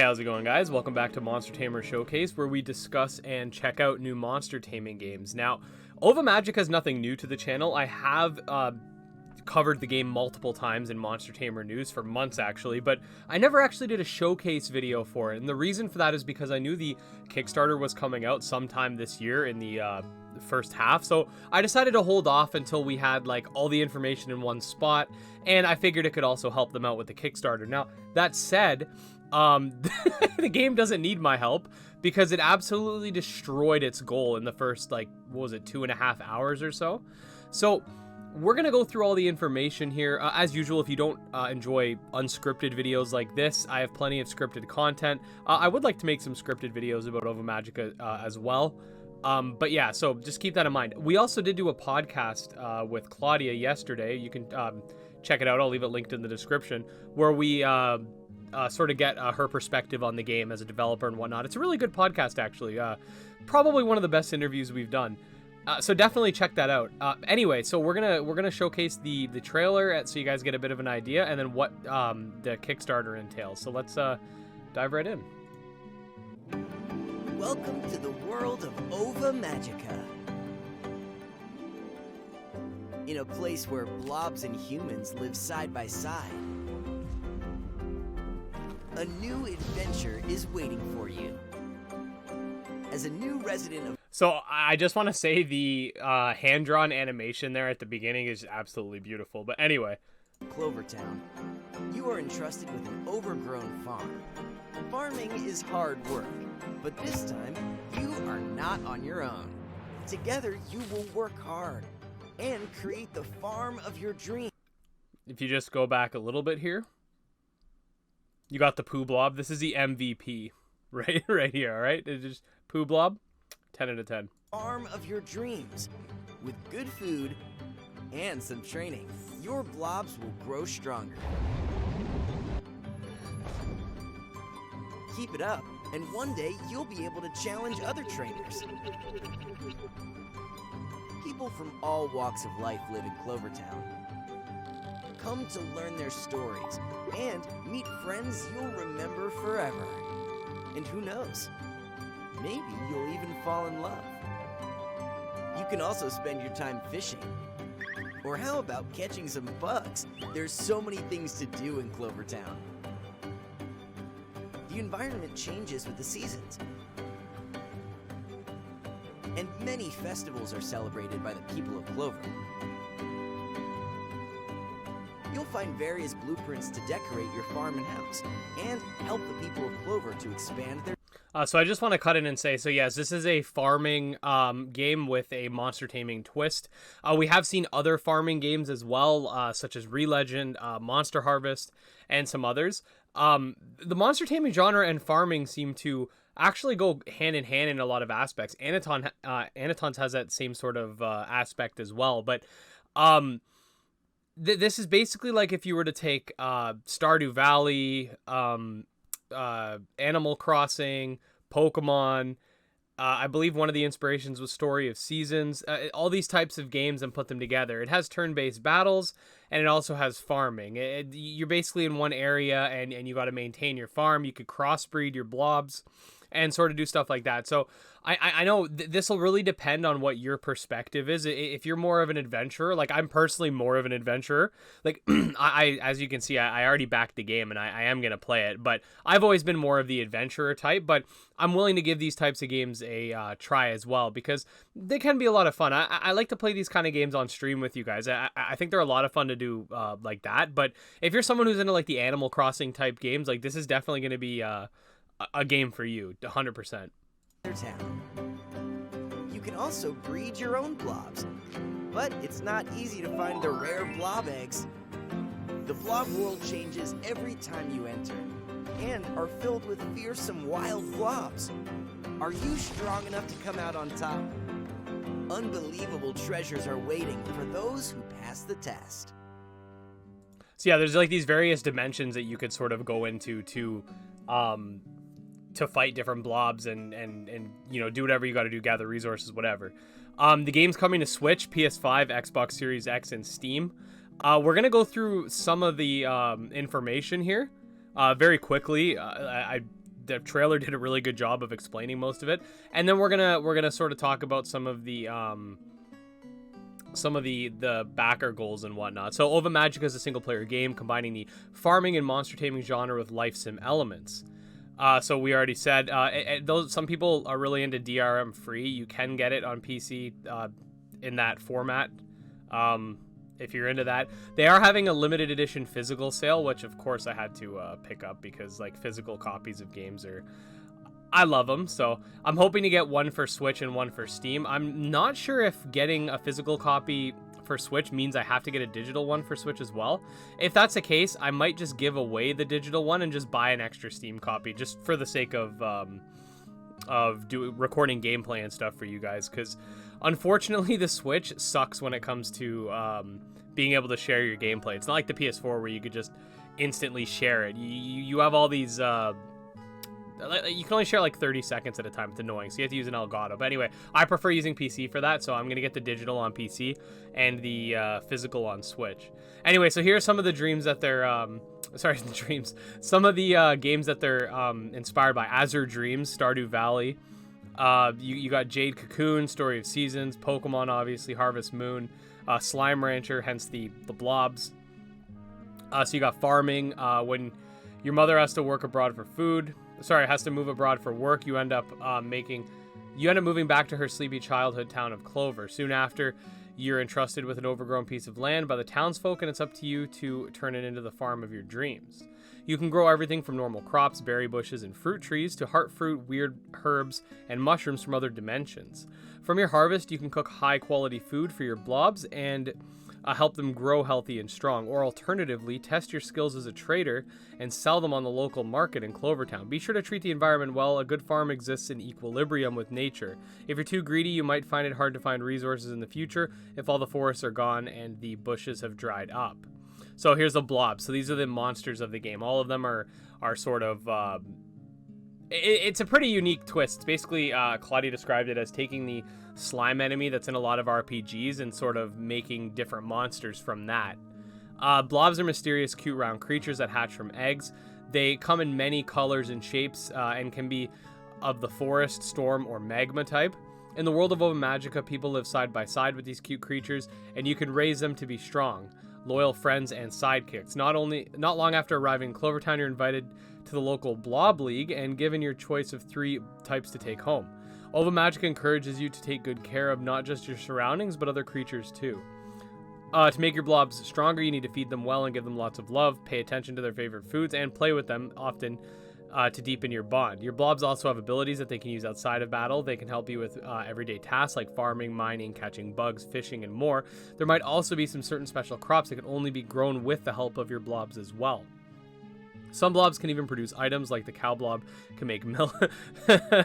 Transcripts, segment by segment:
How's it going, guys? Welcome back to Monster Tamer Showcase, where we discuss and check out new monster taming games. Now, Ova Magica is nothing new to the channel. I have covered the game multiple times in Monster Tamer news for months, actually, but I never actually did a showcase video for it. And the reason for that is because I knew the Kickstarter was coming out sometime this year in the first half, so I decided to hold off until we had like all the information in one spot, and I figured it could also help them out with the Kickstarter. Now, that said, the game doesn't need my help because it absolutely destroyed its goal in the first, like, what was it, 2.5 hours or so. So we're gonna go through all the information here. As usual, if you don't enjoy unscripted videos like this, I have plenty of scripted content. I would like to make some scripted videos about Ova Magica as well. But yeah, so just keep that in mind. We also did do a podcast with Claudia yesterday. You can check it out. I'll leave it linked in the description, where we sort of get her perspective on the game as a developer and whatnot. It's a really good podcast, actually. Probably one of the best interviews we've done. So definitely check that out. Anyway, so we're gonna showcase the trailer so you guys get a bit of an idea, and then what the Kickstarter entails. So let's dive right in. Welcome to the world of Ova Magica. In a place where blobs and humans live side by side, a new adventure is waiting for you. As a new resident of... So I just want to say the hand-drawn animation there at the beginning is absolutely beautiful. But anyway. Clovertown, you are entrusted with an overgrown farm. Farming is hard work, but this time, you are not on your own. Together, you will work hard and create the farm of your dreams. If you just go back a little bit here, you got the Poo Blob. This is the MVP right here, all right? It's just Poo Blob, 10 out of 10. Farm of your dreams. With good food and some training, your blobs will grow stronger. Keep it up, and one day you'll be able to challenge other trainers. People from all walks of life live in Clovertown. Come to learn their stories and meet friends you'll remember forever. And who knows, maybe you'll even fall in love. You can also spend your time fishing. Or how about catching some bugs? There's so many things to do in Clovertown. The environment changes with the seasons. And many festivals are celebrated by the people of Clover. You'll find various blueprints to decorate your farm and house, and help the people of Clover to expand their... So I just want to cut in and say, so yes, this is a farming game with a monster taming twist. We have seen other farming games as well, such as Re-Legend, Monster Harvest, and some others. The monster taming genre and farming seem to actually go hand in hand in a lot of aspects. Anitons has that same sort of aspect as well, but this is basically like if you were to take Stardew Valley, Animal Crossing, Pokemon, I believe one of the inspirations was Story of Seasons, all these types of games, and put them together. It has turn-based battles, and it also has farming. You're basically in one area, and you got to maintain your farm. You could crossbreed your blobs and sort of do stuff like that. So I know this will really depend on what your perspective is. If you're more of an adventurer, like I'm personally more of an adventurer, like I as you can see, I already backed the game and I am going to play it, but I've always been more of the adventurer type, but I'm willing to give these types of games a try as well, because they can be a lot of fun. I like to play these kind of games on stream with you guys. I think they're a lot of fun to do like that, but if you're someone who's into like the Animal Crossing type games, like this is definitely going to be a game for you, 100%. You can also breed your own blobs, but it's not easy to find the rare blob eggs. The blob world changes every time you enter, and are filled with fearsome wild blobs. Are you strong enough to come out on top? Unbelievable treasures are waiting for those who pass the test. So yeah, there's like these various dimensions that you could sort of go into to fight different blobs and you know, do whatever you got to do, gather resources, whatever. The game's coming to Switch, PS5, Xbox Series X, and Steam. We're gonna go through some of the information here very quickly. I the trailer did a really good job of explaining most of it. And then we're gonna sort of talk about some of the backer goals and whatnot. So Ova Magica is a single player game combining the farming and monster taming genre with life sim elements. So we already said some people are really into DRM free. You can get it on PC in that format. If you're into that, they are having a limited edition physical sale, which of course I had to pick up because like physical copies of games I love them. So I'm hoping to get one for Switch and one for Steam. I'm not sure if getting a physical copy for Switch means I have to get a digital one for Switch as well. If that's the case, I might just give away the digital one and just buy an extra Steam copy just for the sake of recording gameplay and stuff for you guys, because unfortunately the Switch sucks when it comes to being able to share your gameplay. It's not like the PS4 where you could just instantly share it. You have all these you can only share like 30 seconds at a time. It's annoying, so you have to use an Elgato. But anyway, I prefer using PC for that, so I'm gonna get the digital on PC and the physical on Switch. Anyway, so here are some of the dreams that they're some of the games that they're inspired by. Azure Dreams, Stardew Valley. You got Jade Cocoon, Story of Seasons, Pokemon, obviously, Harvest Moon, Slime Rancher, hence the Blobs. So you got farming. When your mother has to work abroad for food, has to move abroad for work, you end up moving back to her sleepy childhood town of Clover. Soon after, you're entrusted with an overgrown piece of land by the townsfolk, and it's up to you to turn it into the farm of your dreams. You can grow everything from normal crops, berry bushes, and fruit trees to heart fruit, weird herbs, and mushrooms from other dimensions. From your harvest, you can cook high-quality food for your blobs and help them grow healthy and strong, or alternatively, test your skills as a trader and sell them on the local market in Clovertown. Be sure to treat the environment well. A good farm exists in equilibrium with nature. If you're too greedy, you might find it hard to find resources in the future if all the forests are gone and the bushes have dried up. So here's the Blobs. So these are the monsters of the game. All of them are sort of... it's a pretty unique twist. Basically, Claudia described it as taking the slime enemy that's in a lot of RPGs and sort of making different monsters from that. Blobs are mysterious, cute, round creatures that hatch from eggs. They come in many colors and shapes and can be of the forest, storm, or magma type. In the world of Ova Magica, people live side by side with these cute creatures, and you can raise them to be strong, loyal friends, and sidekicks. Not long after arriving in Clovertown, you're invited to the local Blob League and given your choice of 3 types to take home. Ova Magica encourages you to take good care of not just your surroundings, but other creatures too. To make your blobs stronger, you need to feed them well and give them lots of love, pay attention to their favorite foods, and play with them often to deepen your bond. Your blobs also have abilities that they can use outside of battle. They can help you with everyday tasks like farming, mining, catching bugs, fishing, and more. There might also be some certain special crops that can only be grown with the help of your blobs as well. Some blobs can even produce items, like the cow blob can make milk. I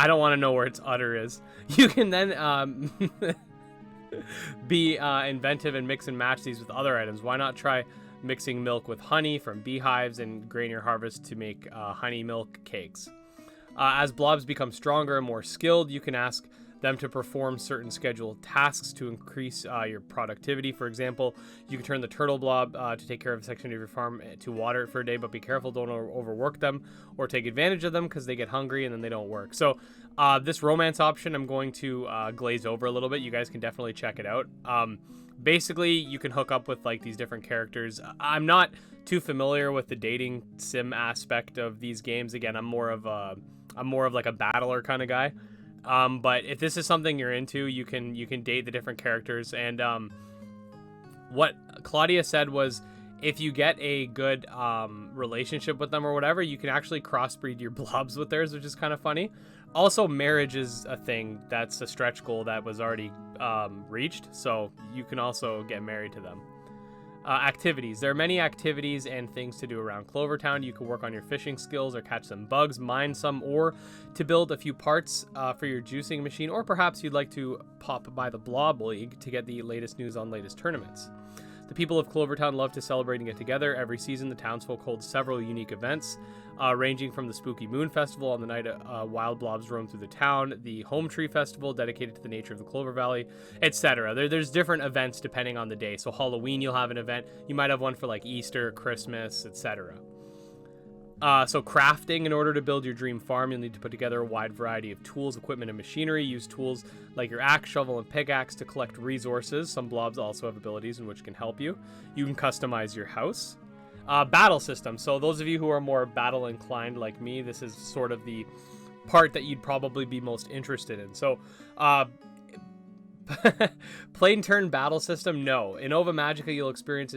don't want to know where its udder is. You can then be inventive and mix and match these with other items. Why not try mixing milk with honey from beehives and grain your harvest to make honey milk cakes? As blobs become stronger and more skilled, you can ask them to perform certain scheduled tasks to increase your productivity. For example, you can turn the turtle blob to take care of a section of your farm to water it for a day, but be careful, don't overwork them or take advantage of them because they get hungry and then they don't work. So this romance option I'm going to glaze over a little bit. You guys can definitely check it out. Basically, you can hook up with like these different characters. I'm not too familiar with the dating sim aspect of these games. Again, I'm more of like a battler kind of guy. But if this is something you're into, you can date the different characters. And what Claudia said was, if you get a good relationship with them or whatever, you can actually crossbreed your blobs with theirs, which is kind of funny. Also, marriage is a thing that's a stretch goal that was already reached, so you can also get married to them. Activities. There are many activities and things to do around Clovertown. You can work on your fishing skills or catch some bugs, mine some ore to build a few parts for your juicing machine, or perhaps you'd like to pop by the Blob League to get the latest news on latest tournaments. The people of Clovertown love to celebrate and get together. Every season, the townsfolk hold several unique events, ranging from the Spooky Moon Festival on the night wild blobs roam through the town, the Home Tree Festival dedicated to the nature of the Clover Valley, etc. There's different events depending on the day. So Halloween, you'll have an event. You might have one for like Easter, Christmas, etc. So crafting, in order to build your dream farm, you'll need to put together a wide variety of tools, equipment, and machinery. Use tools like your axe, shovel, and pickaxe to collect resources. Some blobs also have abilities in which can help you. You can customize your house. Battle system. So those of you who are more battle inclined like me, this is sort of the part that you'd probably be most interested in. So plain turn battle system, no. In Ova Magica, you'll experience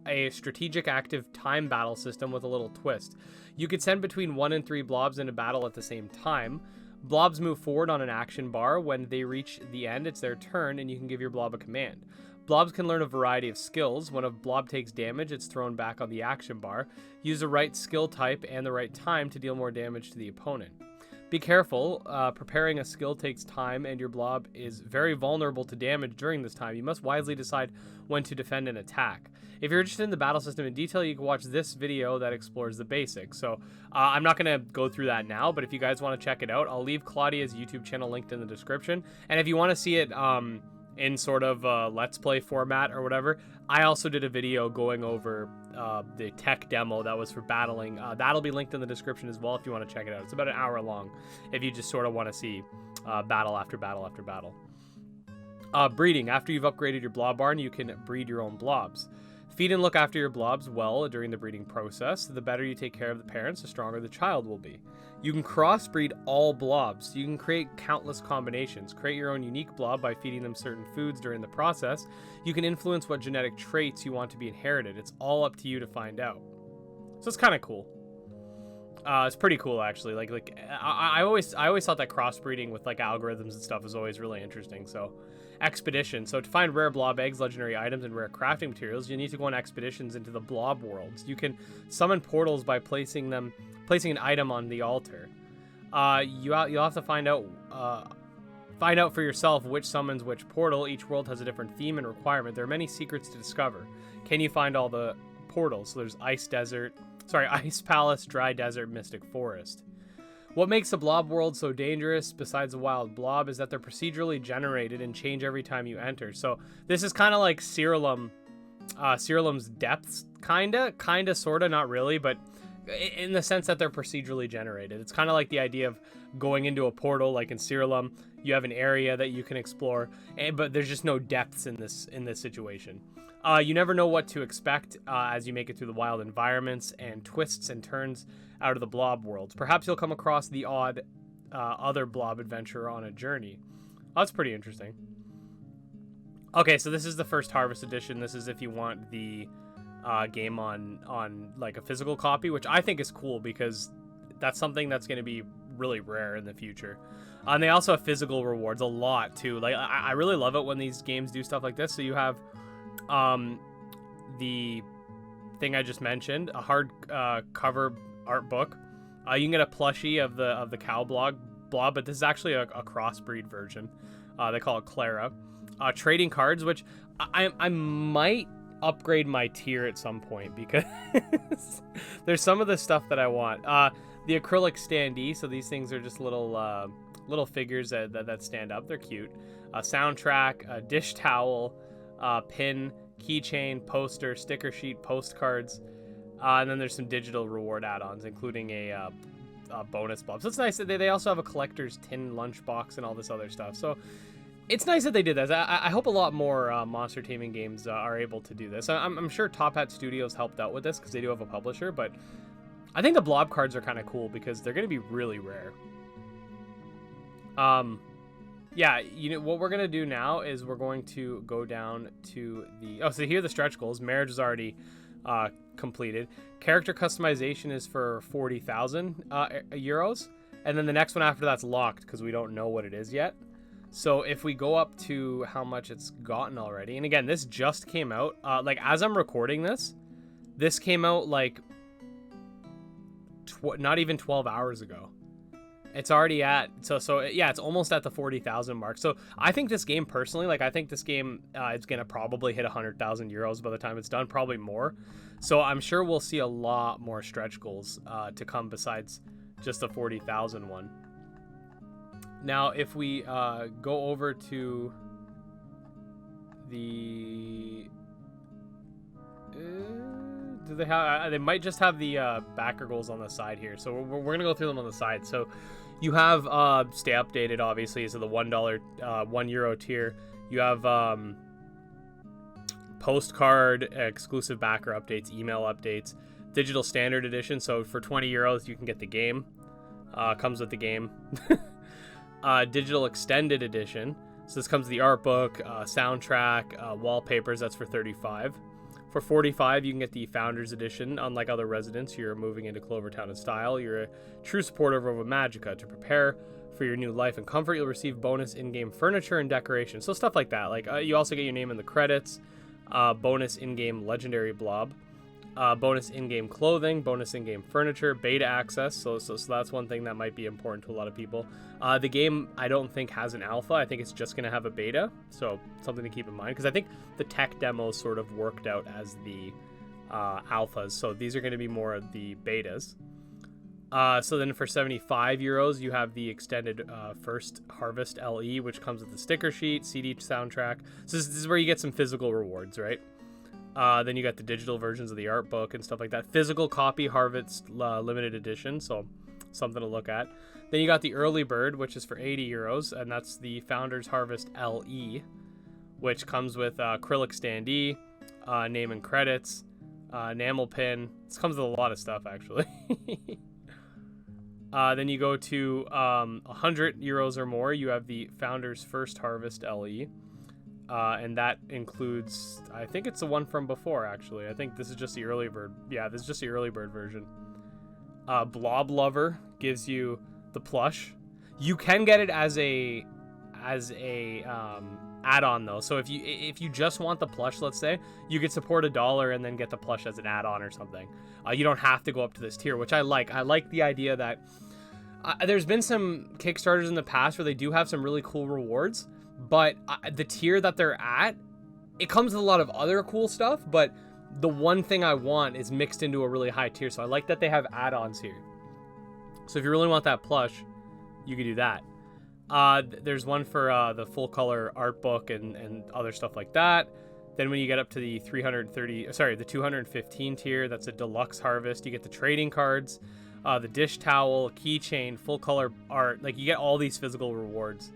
a strategic active time battle system with a little twist. You could send between 1 and 3 blobs into battle at the same time. Blobs move forward on an action bar. When they reach the end, it's their turn, and you can give your blob a command. Blobs can learn a variety of skills. When a blob takes damage, it's thrown back on the action bar. Use the right skill type and the right time to deal more damage to the opponent. Be careful, preparing a skill takes time, and your blob is very vulnerable to damage during this time. You must wisely decide when to defend and attack. If you're interested in the battle system in detail, you can watch this video that explores the basics. So I'm not going to go through that now, but if you guys want to check it out, I'll leave Claudia's YouTube channel linked in the description. And if you want to see it in sort of Let's Play format or whatever, I also did a video going over the tech demo that was for battling. That'll be linked in the description as well if you want to check it out. It's about an hour long if you just sort of want to see battle after battle after battle. Breeding. After you've upgraded your blob barn, you can breed your own blobs. Feed and look after your blobs well during the breeding process. The better you take care of the parents, the stronger the child will be. You can crossbreed all blobs. You can create countless combinations. Create your own unique blob by feeding them certain foods during the process. You can influence what genetic traits you want to be inherited. It's all up to you to find out. So it's kind of cool. It's pretty cool actually. I always thought that crossbreeding with like algorithms and stuff was always really interesting. So expedition. So to find rare blob eggs, legendary items, and rare crafting materials, you need to go on expeditions into the blob worlds. You can summon portals by placing an item on the altar. You'll have to find out for yourself which summons which portal. Each world has a different theme and requirement. There are many secrets to discover. Can you find all the portals? So there's Ice Palace, Dry Desert, Mystic Forest. What makes the blob world so dangerous, besides the wild blob, is that they're procedurally generated and change every time you enter. So this is kind of like Cirillum's depths, kinda, sorta, not really, but in the sense that they're procedurally generated. It's kind of like the idea of going into a portal, like in Cirillum, you have an area that you can explore, but there's just no depths in this situation. You never know what to expect as you make it through the wild environments and twists and turns out of the blob worlds. Perhaps you'll come across the odd other blob adventurer on a journey. Oh, that's pretty interesting. Okay, so this is the first Harvest Edition. This is if you want the game on like a physical copy, which I think is cool because that's something that's going to be really rare in the future. And they also have physical rewards a lot too. Like I really love it when these games do stuff like this. So you have the thing I just mentioned, a hard cover art book. You can get a plushie of the cow blob, but this is actually a crossbreed version. They call it Clara. Trading cards, which I might upgrade my tier at some point because there's some of the stuff that I want. The acrylic standee, so these things are just little figures that stand up. They're cute. A soundtrack, a dish towel, pin, keychain, poster, sticker sheet, postcards, and then there's some digital reward add-ons, including a bonus blob. So it's nice that they also have a collector's tin lunchbox and all this other stuff. So it's nice that they did that. I hope a lot more monster taming games are able to do this. I'm sure Top Hat Studios helped out with this because they do have a publisher, but I think the blob cards are kind of cool because they're going to be really rare. Yeah, you know what we're going to do now is we're going to go down to the... so here are the stretch goals. Marriage is already completed. Character customization is for 40,000 euros. And then the next one after that's locked because we don't know what it is yet. So if we go up to how much it's gotten already, and again, this just came out, like as I'm recording this came out like not even 12 hours ago. It's already at, so yeah, it's almost at the 40,000 mark. So I think this game personally, like I think this game is going to probably hit 100,000 euros by the time it's done, probably more. So I'm sure we'll see a lot more stretch goals to come besides just the 40,000 one. Now, if we go over to the do they have? They might just have the backer goals on the side here. So we're gonna go through them on the side. So you have stay updated, obviously, so the $1, €1 tier. You have postcard, exclusive backer updates, email updates, digital standard edition. So for €20, you can get the game. Comes with the game. Digital extended edition. So this comes with the art book, soundtrack, wallpapers. That's for $35. For $45, you can get the Founders Edition. Unlike other residents, you're moving into Clovertown in style. You're a true supporter of Ova Magica. To prepare for your new life and comfort, you'll receive bonus in-game furniture and decoration. So stuff like that. Like you also get your name in the credits, bonus in-game legendary blob, bonus in-game clothing, bonus in-game furniture, beta access. So that's one thing that might be important to a lot of people. The game, I don't think, has an alpha. I think it's just going to have a beta. So something to keep in mind, because I think the tech demos sort of worked out as the alphas. So these are going to be more of the betas. So then for €75, you have the extended First Harvest LE, which comes with the sticker sheet, CD soundtrack. So this is where you get some physical rewards, right? Then you got the digital versions of the art book and stuff like that. Physical copy Harvest limited edition, so something to look at. Then you got the early bird, which is for €80, and that's the Founders Harvest LE, which comes with acrylic standee, name and credits, enamel pin. This comes with a lot of stuff, actually. Then you go to €100 or more. You have the Founders First Harvest LE. And that includes, I think it's the one from before, actually. I think this is just the early bird. Yeah, this is just the early bird version. Blob Lover gives you the plush. You can get it as a add-on though. So if you just want the plush, let's say, you could support $1 and then get the plush as an add-on or something. You don't have to go up to this tier, which I like. I like the idea that there's been some Kickstarters in the past where they do have some really cool rewards. But the tier that they're at, it comes with a lot of other cool stuff, but the one thing I want is mixed into a really high tier. So I like that they have add-ons here. So if you really want that plush, you can do that. There's one for the full color art book and other stuff like that. Then when you get up to the 215 tier, that's a deluxe harvest. You get the trading cards, the dish towel, keychain, full color art. Like you get all these physical rewards.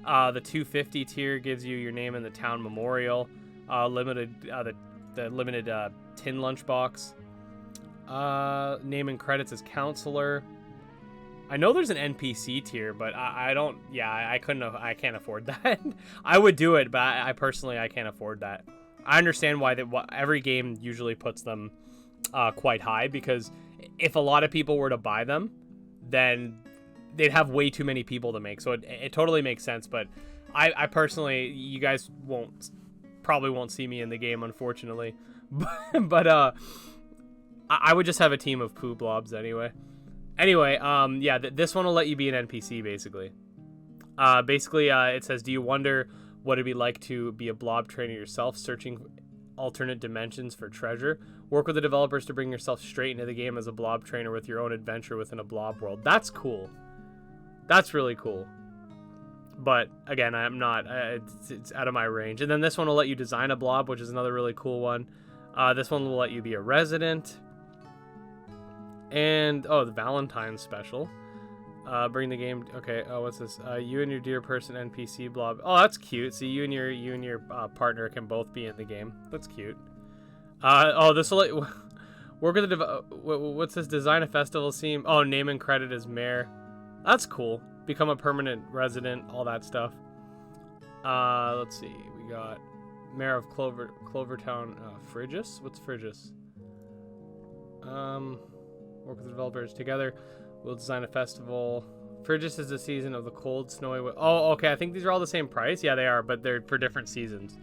The 250 tier gives you your name in the town memorial, limited the limited tin lunchbox, name and credits as counselor. I know there's an NPC tier, but I don't. Yeah, I can't afford that. I would do it, but I personally can't afford that. I understand why every game usually puts them quite high, because if a lot of people were to buy them, then they'd have way too many people to make. So it totally makes sense. But I personally, you guys probably won't see me in the game, unfortunately. But I would just have a team of poo blobs anyway. Anyway, yeah, this one will let you be an NPC, basically. It says, do you wonder what it'd be like to be a blob trainer yourself, searching alternate dimensions for treasure? Work with the developers to bring yourself straight into the game as a blob trainer with your own adventure within a blob world. That's cool. That's really cool. But, again, I'm not. It's out of my range. And then this one will let you design a blob, which is another really cool one. This one will let you be a resident. And the Valentine's special. Bring the game. Okay. Oh, what's this? You and your dear person NPC blob. Oh, that's cute. See, you and your partner can both be in the game. That's cute. This will let you work with the what's this? Design a festival theme. Oh, name and credit as mayor. That's cool. Become a permanent resident. All that stuff. Let's see. We got mayor of Clovertown. Frigis. What's Frigis? Work with the developers together. We'll design a festival. Frigis is the season of the cold, snowy... Oh, okay. I think these are all the same price. Yeah, they are, but they're for different seasons.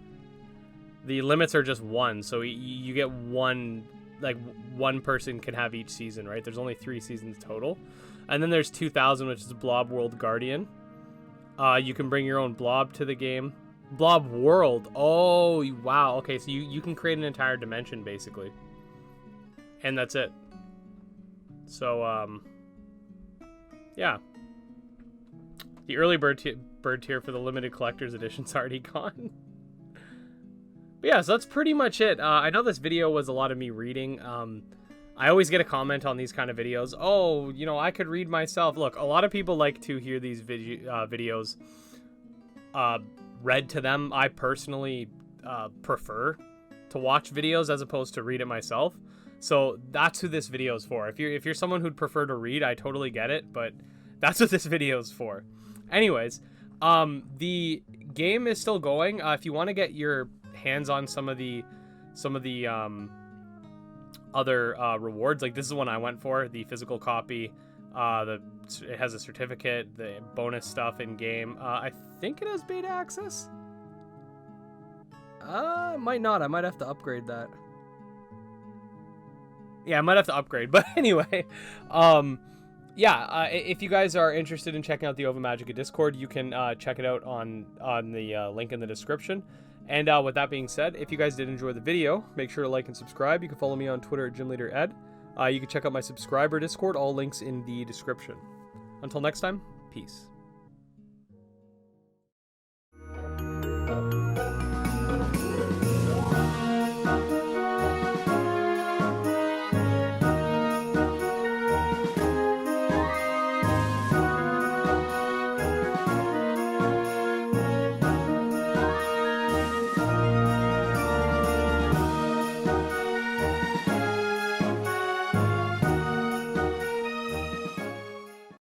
The limits are just one, so you get one... Like, one person can have each season, right? There's only 3 seasons total. And then there's 2000, which is Blob World Guardian. You can bring your own blob to the game. Blob World. Oh, wow. Okay, so you can create an entire dimension, basically. And that's it. So, yeah. The early bird tier for the limited collector's edition's already gone. But But yeah, so that's pretty much it. I know this video was a lot of me reading. I always get a comment on these kind of videos. Oh, you know, I could read myself. Look, a lot of people like to hear these videos read to them. I personally prefer to watch videos as opposed to read it myself. So that's who this video is for. If you're someone who'd prefer to read, I totally get it, but that's what this video is for. Anyways, the game is still going. If you want to get your hands on some of the other rewards, like this is one I went for, the physical copy. It has a certificate, the bonus stuff in game. I think it has beta access. Might not. I might have to upgrade that. Yeah, I might have to upgrade. But anyway, if you guys are interested in checking out the Ova Magicka Discord, you can check it out on the link in the description. And with that being said, if you guys did enjoy the video, make sure to like and subscribe. You can follow me on Twitter at GymLeaderEd. You can check out my subscriber Discord. All links in the description. Until next time, peace.